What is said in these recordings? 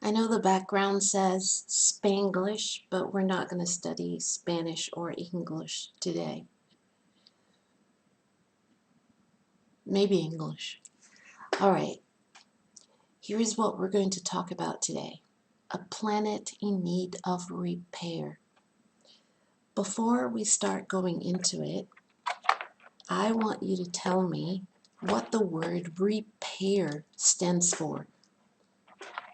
I know the background says Spanglish, but we're not going to study Spanish or English today. Maybe English. All right, here's what we're going to talk about today. A planet in need of repair. Before we start going into it, I want you to tell me what the word repair stands for.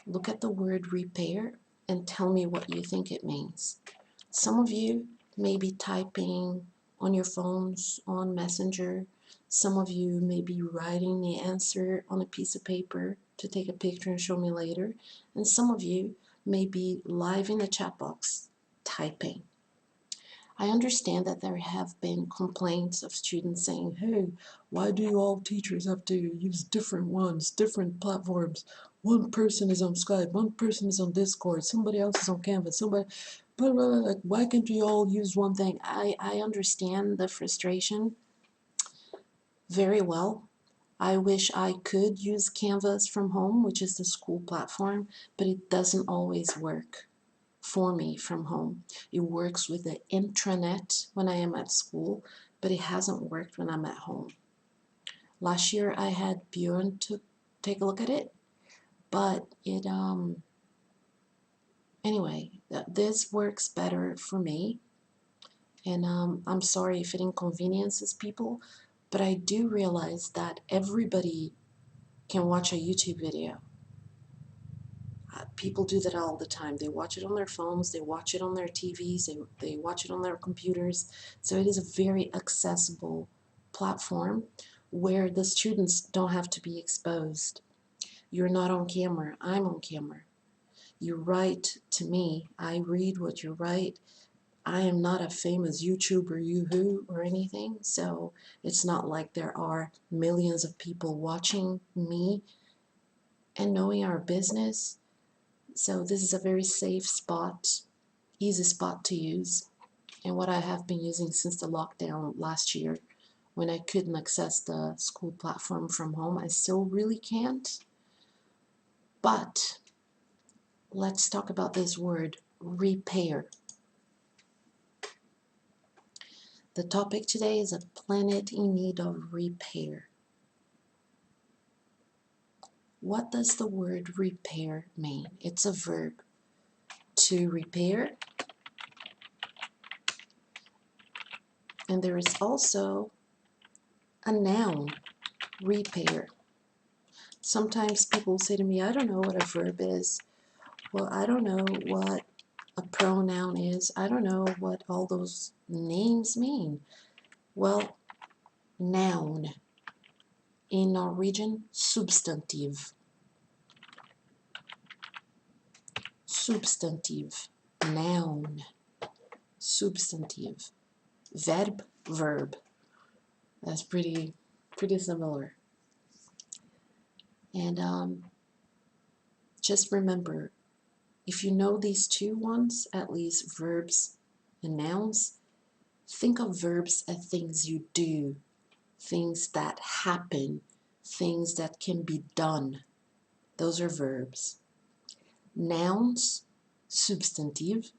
Look at the word repair and tell me what you think it means. Some of you may be typing on your phones on Messenger. Some of you may be writing the answer on a piece of paper to take a picture and show me later. And some of you may be live in the chat box typing. I understand that there have been complaints of students saying, hey, why do all teachers have to use different ones, different platforms? One person is on Skype, one person is on Discord, somebody else is on Canvas, somebody, like, why can't we all use one thing? I understand the frustration very well. I wish I could use Canvas from home, which is the school platform, but it doesn't always work for me from home. It works with the intranet when I am at school, but it hasn't worked when I'm at home. Last year I had Bjorn to take a look at it, but it anyway, this works better for me, and I'm sorry if it inconveniences people, but I do realize that everybody can watch a YouTube video. People do that all the time. They watch it on their phones, they watch it on their TVs, they watch it on their computers. So it is a very accessible platform where the students don't have to be exposed. You're not on camera, I'm on camera. You write to me, I read what you write. I am not a famous YouTuber, yoo-hoo, or anything, so it's not like there are millions of people watching me and knowing our business. So this is a very safe spot, easy spot to use, and what I have been using since the lockdown last year when I couldn't access the school platform from home. I still really can't, but let's talk about this word, repair. The topic today is a planet in need of repair. What does the word repair mean? It's a verb. To repair. And there is also a noun, repair. Sometimes people say to me, I don't know what a verb is. Well, I don't know what a pronoun is. I don't know what all those names mean. Well, noun. In Norwegian, substantive. Substantive. Noun. Substantive. Verb, verb. That's pretty similar. And just remember, if you know these two ones, at least verbs and nouns, think of verbs as things you do, things that happen, things that can be done. Those are verbs. Nouns, substantive,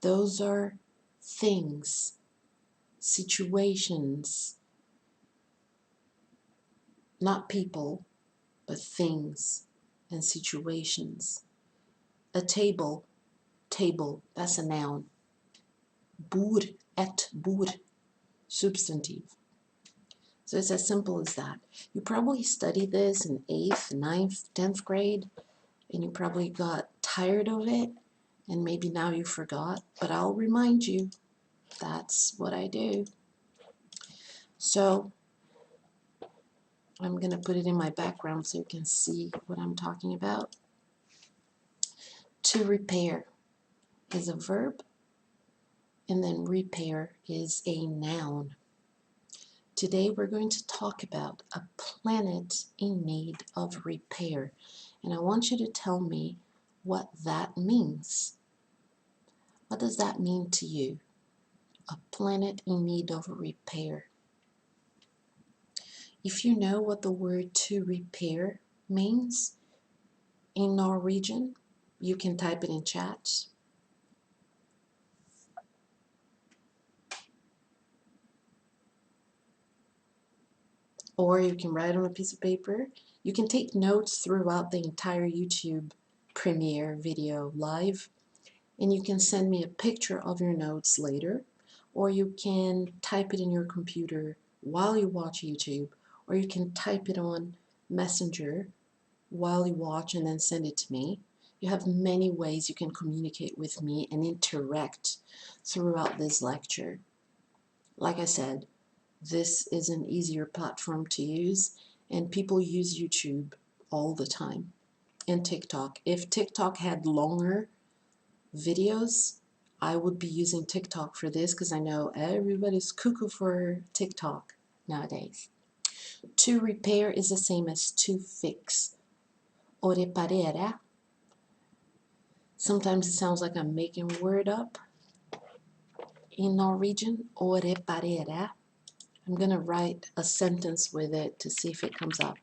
those are things, situations, not people, but things and situations. A table, table, that's a noun. Bord, et bord, substantive. So it's as simple as that. You probably studied this in 8th, 9th, 10th grade, and you probably got tired of it, and maybe now you forgot, but I'll remind you, that's what I do. So I'm going to put it in my background so you can see what I'm talking about. To repair is a verb, and then repair is a noun. Today we're going to talk about a planet in need of repair, and I want you to tell me what that means. What does that mean to you? A planet in need of repair. If you know what the word to repair means in Norwegian, You can type it in chat. Or you can write on a piece of paper. You can take notes throughout the entire YouTube premiere video live, and you can send me a picture of your notes later, or you can type it in your computer while you watch YouTube, or you can type it on Messenger while you watch and then send it to me. You have many ways you can communicate with me and interact throughout this lecture. Like I said, this is an easier platform to use, and people use YouTube all the time, and TikTok. If TikTok had longer videos, I would be using TikTok for this because I know everybody's cuckoo for TikTok nowadays. To repair is the same as to fix. O reparera. Sometimes it sounds like I'm making a word up in Norwegian. O reparera. I'm going to write a sentence with it to see if it comes up.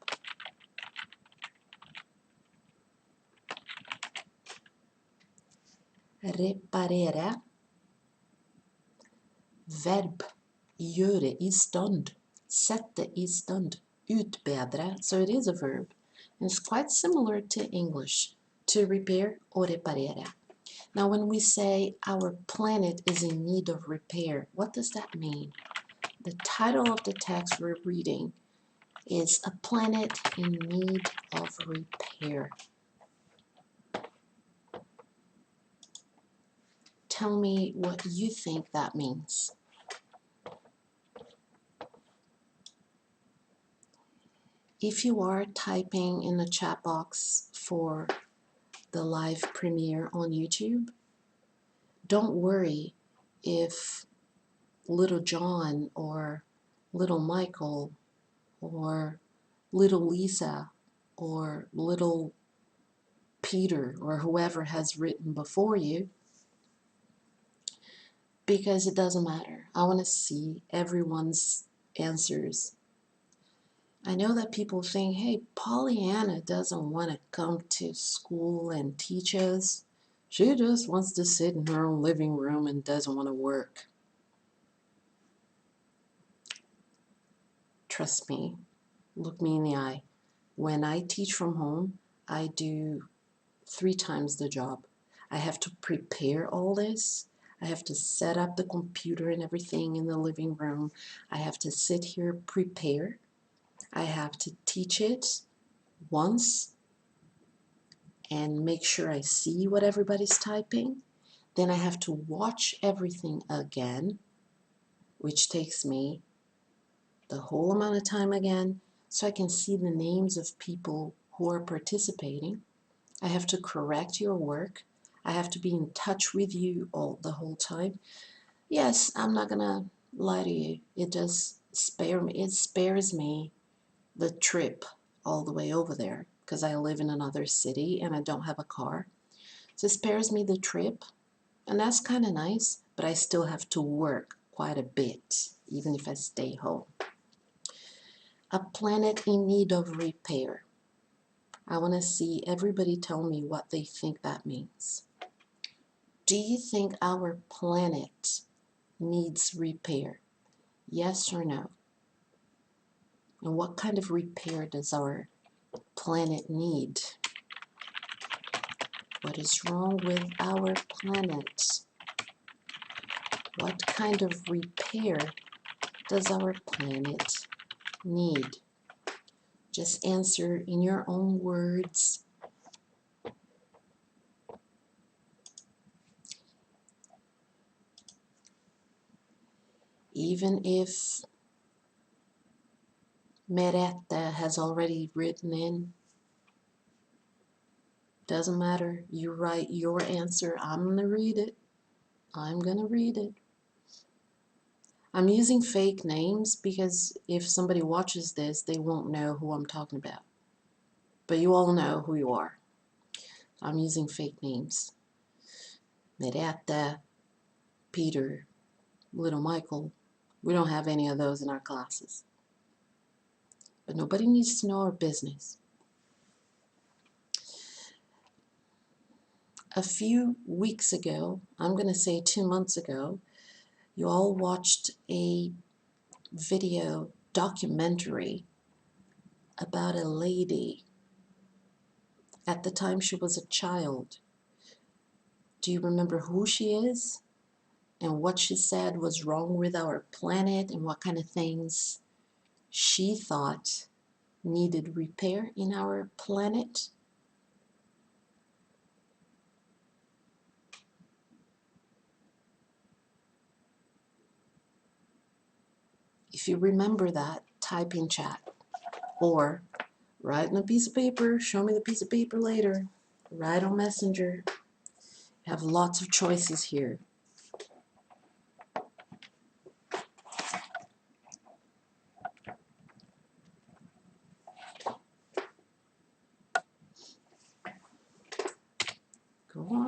Reparere. Verb. Gjøre i stand. Sette i stand. Utbedre. So it is a verb. And it's quite similar to English. To repair or reparere. Now when we say our planet is in need of repair, what does that mean? The title of the text we're reading is A Planet in Need of Repair. Tell me what you think that means. If you are typing in the chat box for the live premiere on YouTube, don't worry if little John or little Michael or little Lisa or little Peter or whoever has written before you, because it doesn't matter. I want to see everyone's answers. I know that people think, hey, Pollyanna doesn't want to come to school and teach us. She just wants to sit in her own living room and doesn't want to work. Trust me, look me in the eye. When I teach from home, I do 3 times the job. I have to prepare all this. I have to set up the computer and everything in the living room. I have to sit here, prepare. I have to teach it once and make sure I see what everybody's typing. Then I have to watch everything again, which takes me the whole amount of time again, so I can see the names of people who are participating. I have to correct your work. I have to be in touch with you the whole time. Yes, I'm not gonna lie to you. It does spare me. It spares me the trip all the way over there because I live in another city and I don't have a car. So it spares me the trip, and that's kind of nice, but I still have to work quite a bit, even if I stay home. A planet in need of repair. I want to see everybody tell me what they think that means. Do you think our planet needs repair? Yes or no? And what kind of repair does our planet need? What is wrong with our planet? What kind of repair does our planet need? Just answer in your own words. Even if Merete has already written in, doesn't matter. You write your answer. I'm going to read it. I'm going to read it. I'm using fake names because if somebody watches this, they won't know who I'm talking about. But you all know who you are. I'm using fake names. Merete, Peter, little Michael. We don't have any of those in our classes. But nobody needs to know our business. A few weeks ago, I'm going to say 2 months ago, you all watched a video documentary about a lady. At the time she was a child. Do you remember who she is and what she said was wrong with our planet and what kind of things she thought needed repair in our planet? If you remember that, type in chat or write on a piece of paper. Show me the piece of paper later. Write on Messenger. Have lots of choices here. Go on.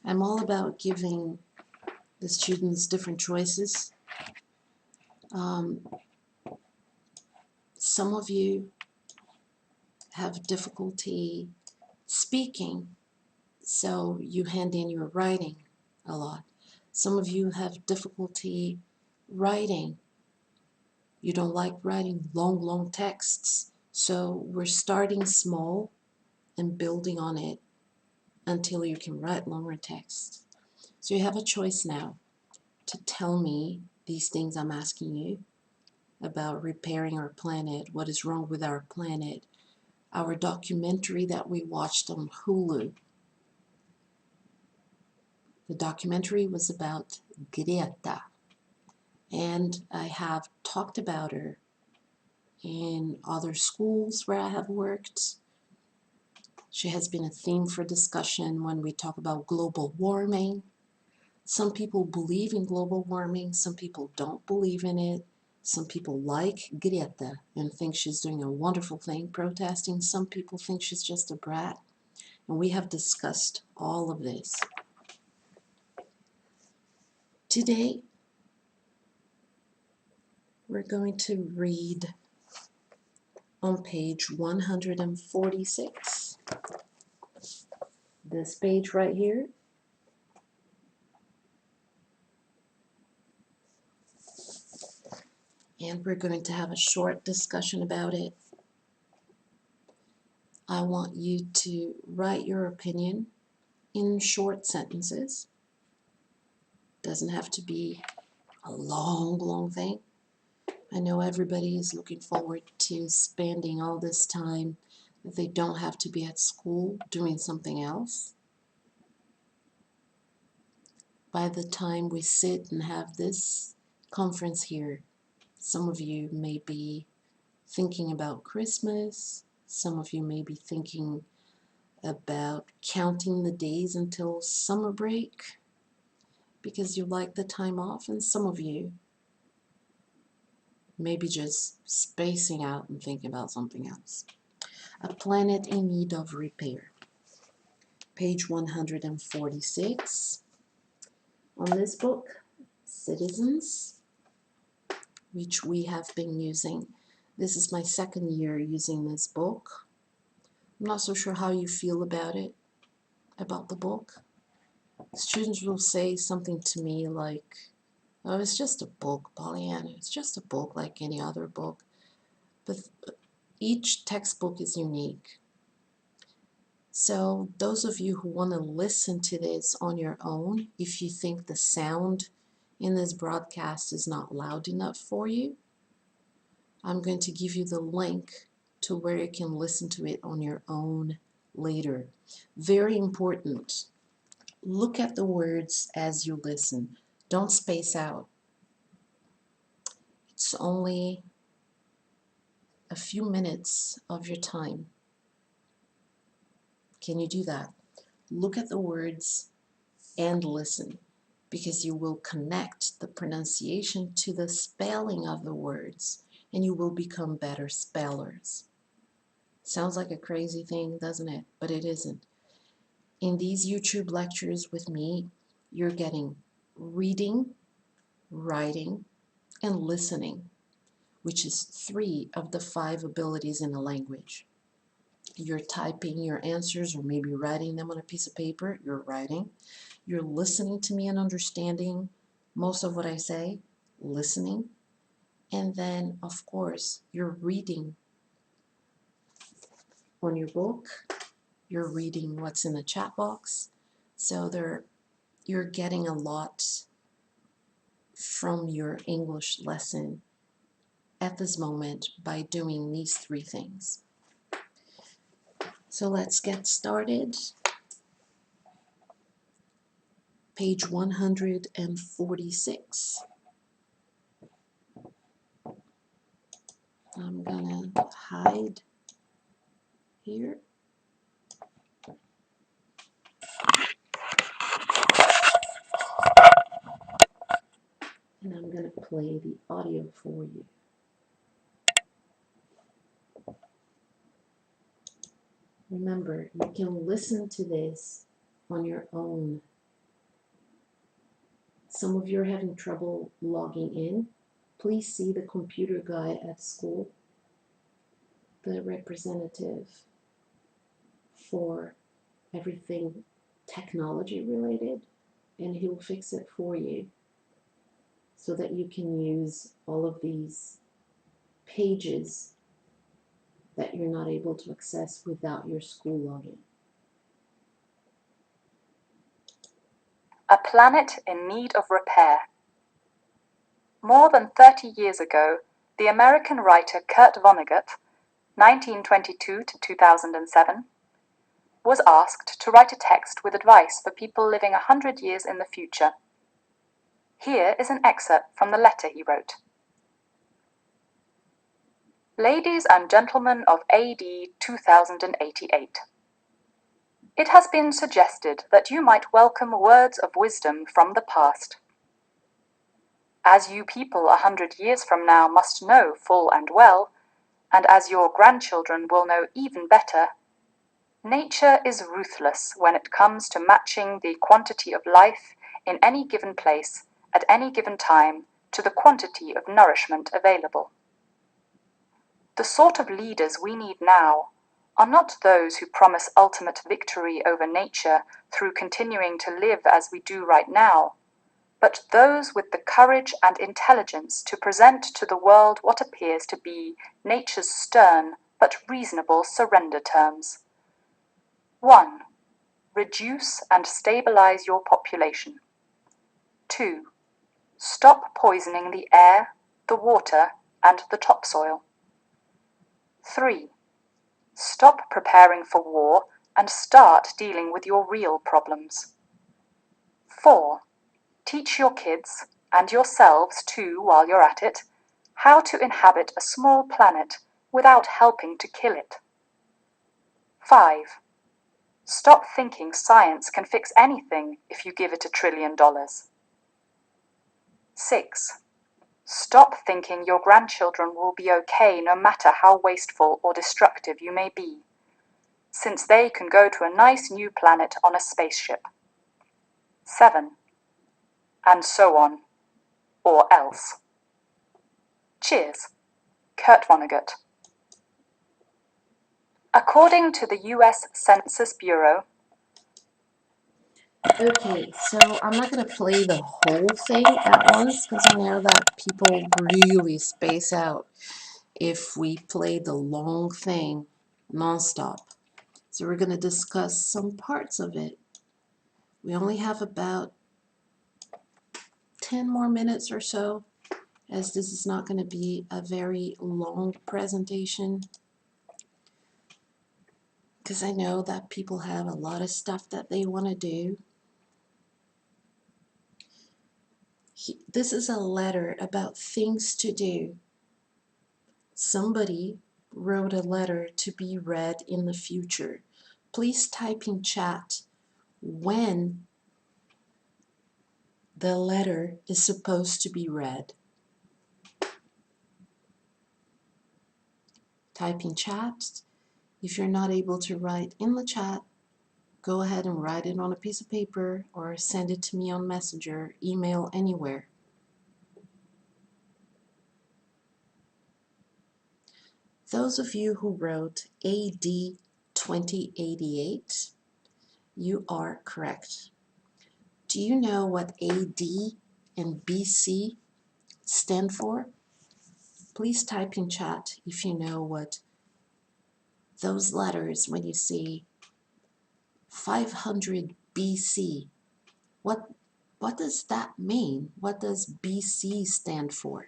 I'm all about giving the students different choices. Some of you have difficulty speaking, so you hand in your writing a lot. Some of you have difficulty writing. You don't like writing long texts. So we're starting small and building on it until you can write longer text. So you have a choice now to tell me these things I'm asking you about repairing our planet, what is wrong with our planet, our documentary that we watched on Hulu. The documentary was about Greta, and I have talked about her in other schools where I have worked. She has been a theme for discussion when we talk about global warming. Some people believe in global warming, some people don't believe in it. Some people like Greta and think she's doing a wonderful thing protesting. Some people think she's just a brat. And we have discussed all of this. Today, we're going to read on page 146. This page right here. And we're going to have a short discussion about it. I want you to write your opinion in short sentences. Doesn't have to be a long thing. I know everybody is looking forward to spending all this time that they don't have to be at school doing something else. By the time we sit and have this conference here, some of you may be thinking about Christmas. Some of you may be thinking about counting the days until summer break because you like the time off, and some of you maybe just spacing out and thinking about something else. A Planet in Need of Repair, page 146. On this book, Citizens, which we have been using. This is my second year using this book. I'm not so sure how you feel about it, about the book. Students will say something to me like, oh, it's just a book, Pollyanna. It's just a book like any other book. But each textbook is unique. So those of you who want to listen to this on your own, if you think the sound in this broadcast is not loud enough for you, I'm going to give you the link to where you can listen to it on your own later. Very important. Look at the words as you listen. Don't space out. It's only a few minutes of your time. Can you do that? Look at the words and listen, because you will connect the pronunciation to the spelling of the words and you will become better spellers. Sounds like a crazy thing, doesn't it? But it isn't. In these YouTube lectures with me, you're getting reading, writing, and listening, which is 3 of the 5 abilities in a language. You're typing your answers or maybe writing them on a piece of paper. You're writing. You're listening to me and understanding most of what I say, listening. And then, of course, you're reading on your book. You're reading what's in the chat box. So you're getting a lot from your English lesson at this moment by doing these 3 things. So let's get started. Page 146. I'm gonna hide here. And I'm gonna play the audio for you. Remember, you can listen to this on your own. Some of you are having trouble logging in. Please see the computer guy at school, the representative for everything technology related, and he will fix it for you so that you can use all of these pages that you're not able to access without your school login. A planet in need of repair. More than 30 years ago, the American writer Kurt Vonnegut, 1922 to 2007, was asked to write a text with advice for people living 100 years in the future. Here is an excerpt from the letter he wrote. Ladies and gentlemen of AD 2088. It has been suggested that you might welcome words of wisdom from the past. As you people 100 years from now must know full and well, and as your grandchildren will know even better, nature is ruthless when it comes to matching the quantity of life in any given place at any given time to the quantity of nourishment available. The sort of leaders we need now are not those who promise ultimate victory over nature through continuing to live as we do right now, but those with the courage and intelligence to present to the world what appears to be nature's stern but reasonable surrender terms. 1. Reduce and stabilize your population. 2. Stop poisoning the air, the water, and the topsoil. 3. Stop preparing for war and start dealing with your real problems. 4. Teach your kids, and yourselves too while you're at it, how to inhabit a small planet without helping to kill it. 5. Stop thinking science can fix anything if you give it $1 trillion. 6. Stop thinking your grandchildren will be okay no matter how wasteful or destructive you may be, since they can go to a nice new planet on a spaceship. 7. And so on, or else. Cheers. Kurt Vonnegut. According to the US Census Bureau. Okay, so I'm not going to play the whole thing at once because I know that people really space out if we play the long thing nonstop. So we're going to discuss some parts of it. We only have about 10 more minutes or so, as this is not going to be a very long presentation, because I know that people have a lot of stuff that they want to do. This is a letter about things to do. Somebody wrote a letter to be read in the future. Please type in chat when the letter is supposed to be read. Type in chat. If you're not able to write in the chat, go ahead and write it on a piece of paper or send it to me on Messenger, email, anywhere. Those of you who wrote AD 2088, you are correct. Do you know what AD and BC stand for? Please type in chat if you know what those letters, when you say 500 BC, what does that mean? What does BC stand for?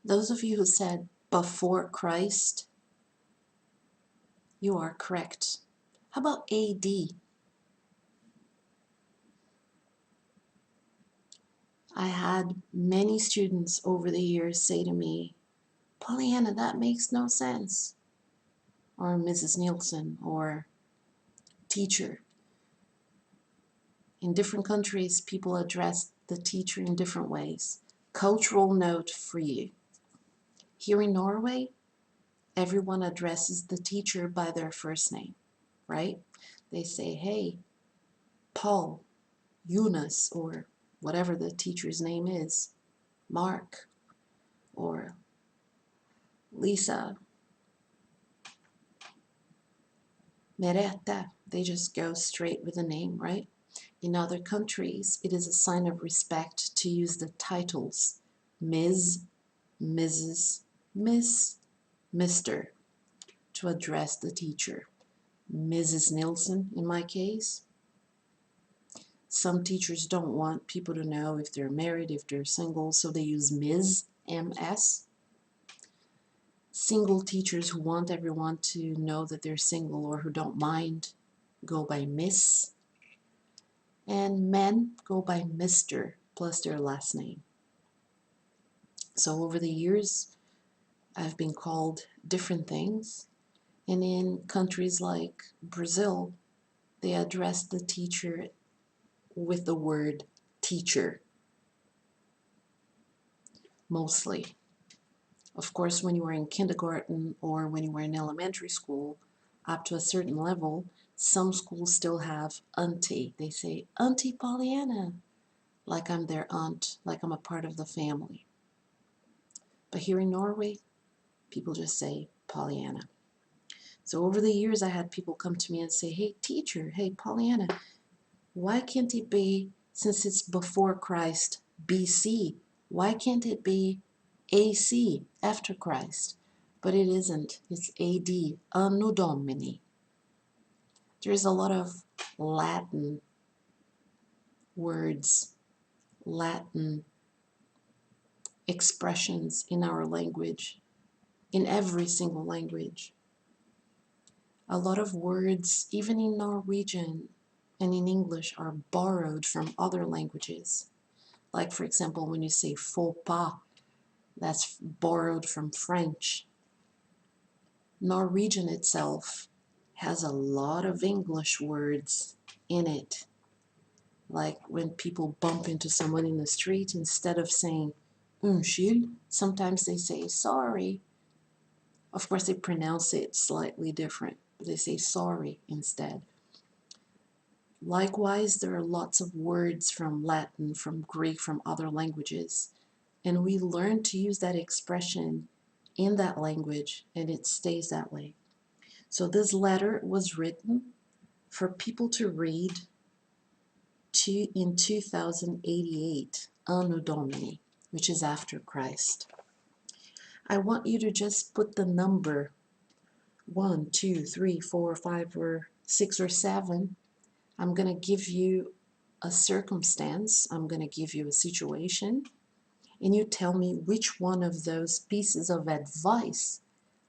Those of you who said before Christ, you are correct. How about AD? I had many students over the years say to me, Pollyanna, that makes no sense. Or Mrs. Nielsen, or teacher. In different countries, people address the teacher in different ways. Cultural note for you. Here in Norway, everyone addresses the teacher by their first name, right? They say, hey, Paul, Eunice, or whatever the teacher's name is, Mark, or Lisa, Merete. They just go straight with the name, right? In other countries, it is a sign of respect to use the titles Ms., Mrs., Miss, Mr. to address the teacher. Mrs. Nielsen, in my case. Some teachers don't want people to know if they're married, if they're single, so they use Ms., MS. Single teachers who want everyone to know that they're single or who don't mind go by Miss. And men go by Mr. plus their last name. So over the years, I've been called different things. And in countries like Brazil, they address the teacher with the word teacher, mostly. Of course, when you were in kindergarten or when you were in elementary school, up to a certain level, some schools still have auntie. They say, Auntie Pollyanna, like I'm their aunt, like I'm a part of the family. But here in Norway, people just say Pollyanna. So over the years, I had people come to me and say, hey, teacher, hey, Pollyanna, why can't it be, since it's before Christ, BC, why can't it be AC, after Christ? But it isn't. It's AD, Anno Domini. There's a lot of Latin words, Latin expressions in our language, in every single language. A lot of words, even in Norwegian and in English, are borrowed from other languages. Like, for example, when you say faux pas, that's borrowed from French. Norwegian itself has a lot of English words in it. Like when people bump into someone in the street, instead of saying unnskyld, sometimes they say sorry. Of course, they pronounce it slightly different, but they say sorry instead. Likewise, there are lots of words from Latin, from Greek, from other languages, and we learn to use that expression in that language, and it stays that way. So this letter was written for people to read in 2088, Anno Domini, which is after Christ. I want you to just put the number 1, 2, 3, 4, 5, or 6 or 7. I'm going to give you a circumstance. I'm going to give you a situation. And you tell me which one of those pieces of advice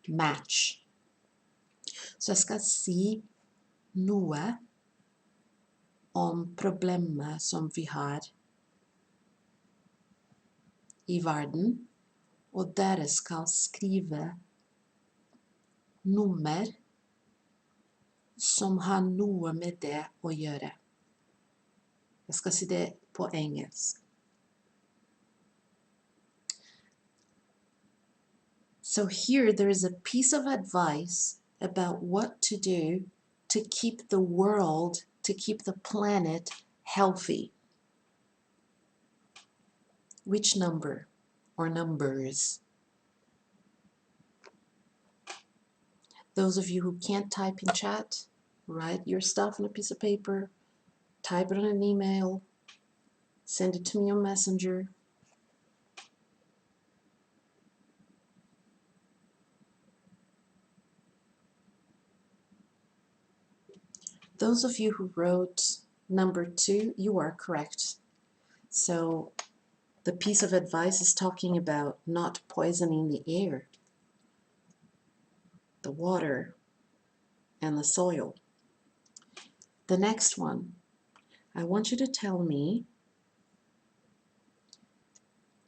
match. Så jeg skal si noe om problemet som vi har i verden, og dere skal skrive nummer som har noe med det å gjøre. Jeg skal si det på engelsk. So here there is a piece of advice about what to do to keep the world, to keep the planet healthy. Which number or numbers? Those of you who can't type in chat, write your stuff on a piece of paper, type it on an email, send it to me on Messenger. Those of you who wrote number 2, you are correct. So the piece of advice is talking about not poisoning the air, the water, and the soil. The next one, I want you to tell me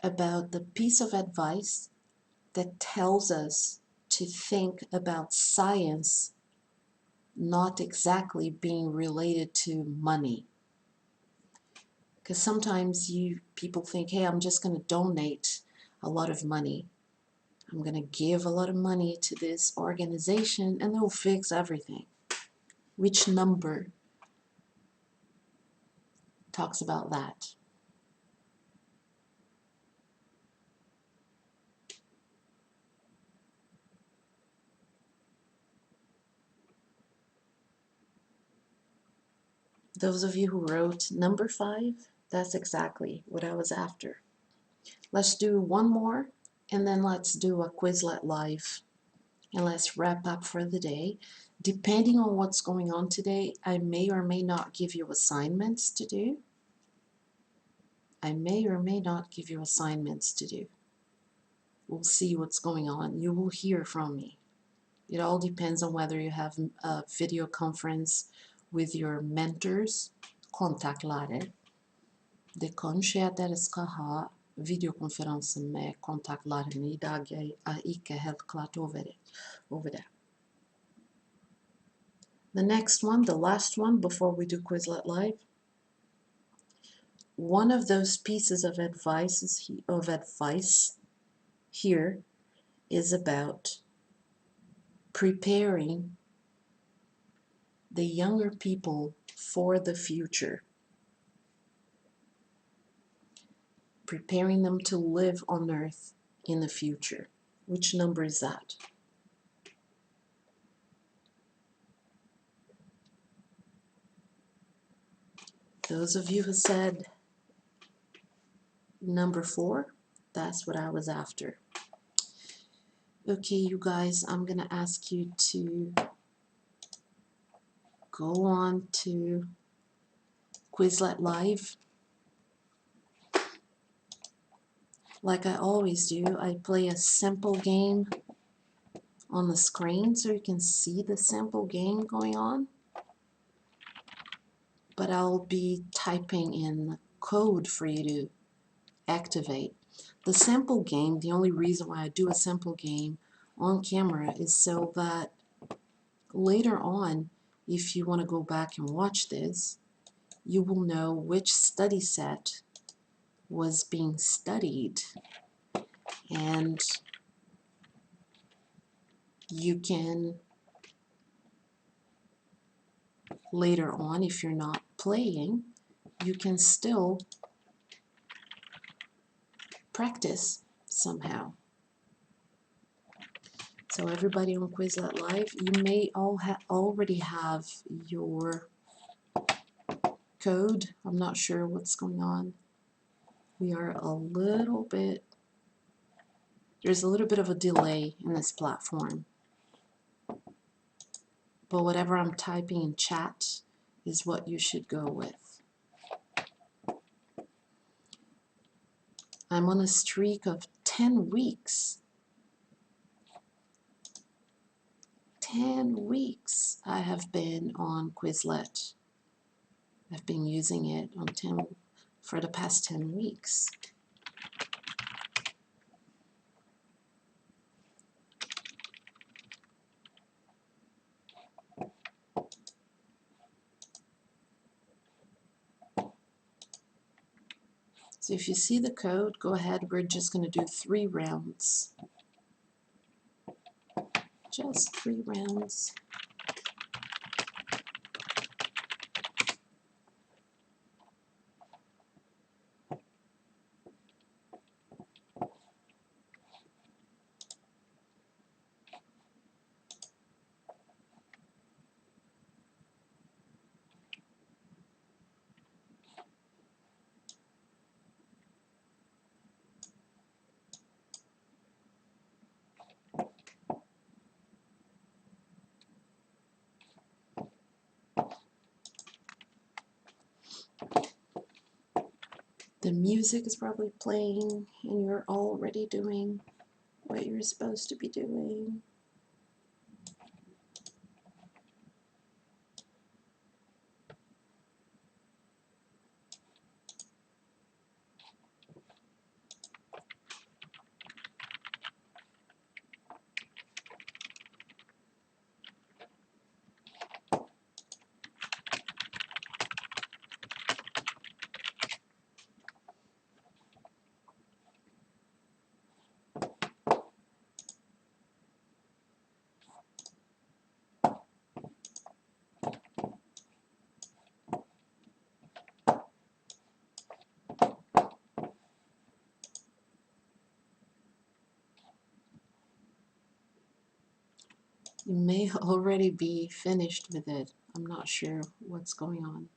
about the piece of advice that tells us to think about science not exactly being related to money. Because sometimes people think, hey, I'm just going to donate a lot of money. I'm going to give a lot of money to this organization and they'll fix everything. Which number talks about that? Those of you who wrote number 5, that's exactly what I was after. Let's do one more and then let's do a Quizlet Live and let's wrap up for the day. Depending on what's going on today, I may or may not give you assignments to do. I may or may not give you assignments to do. We'll see what's going on. You will hear from me. It all depends on whether you have a video conference with your mentors, kontaktlærere. Det kan skje at dere skal ha videokonferanse med kontaktlærerne i dag. Jeg er ikke helt klart over det. The next one, the last one before we do Quizlet Live. One of those pieces of advice here is about preparing the younger people for the future. Preparing them to live on Earth in the future. Which number is that? Those of you who said number 4, that's what I was after. Okay, you guys, I'm gonna ask you to go on to Quizlet Live. Like I always do, I play a simple game on the screen so you can see the simple game going on. But I'll be typing in the code for you to activate. The simple game, the only reason why I do a simple game on camera is so that later on, if you want to go back and watch this, you will know which study set was being studied, and you can later on, if you're not playing, you can still practice somehow. So everybody on Quizlet Live, you may all already have your code. I'm not sure what's going on. We are a little bit, there's a little bit of a delay in this platform. But whatever I'm typing in chat is what you should go with. I'm on a streak of 10 weeks. 10 weeks I have been on Quizlet. I've been using it for the past 10 weeks. So if you see the code, go ahead. We're just going to do 3 rounds. Just 3 rounds. The music is probably playing and you're already doing what you're supposed to be doing. You may already be finished with it. I'm not sure what's going on.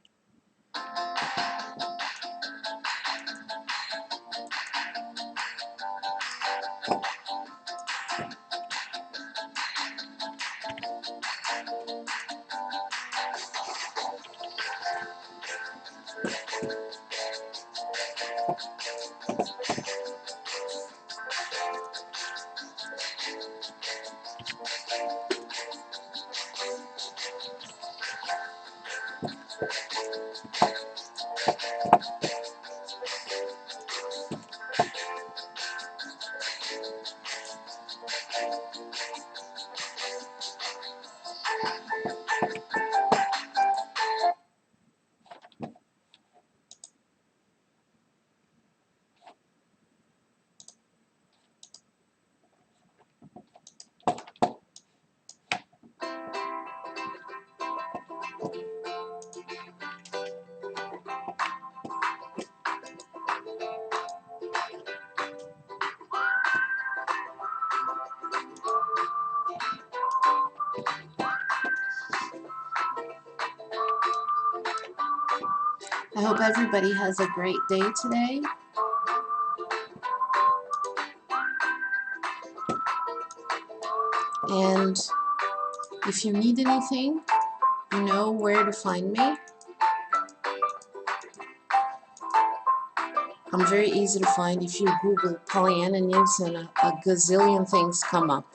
I hope everybody has a great day today. And if you need anything, you know where to find me. I'm very easy to find. If you Google Pollyanna News and a gazillion things come up.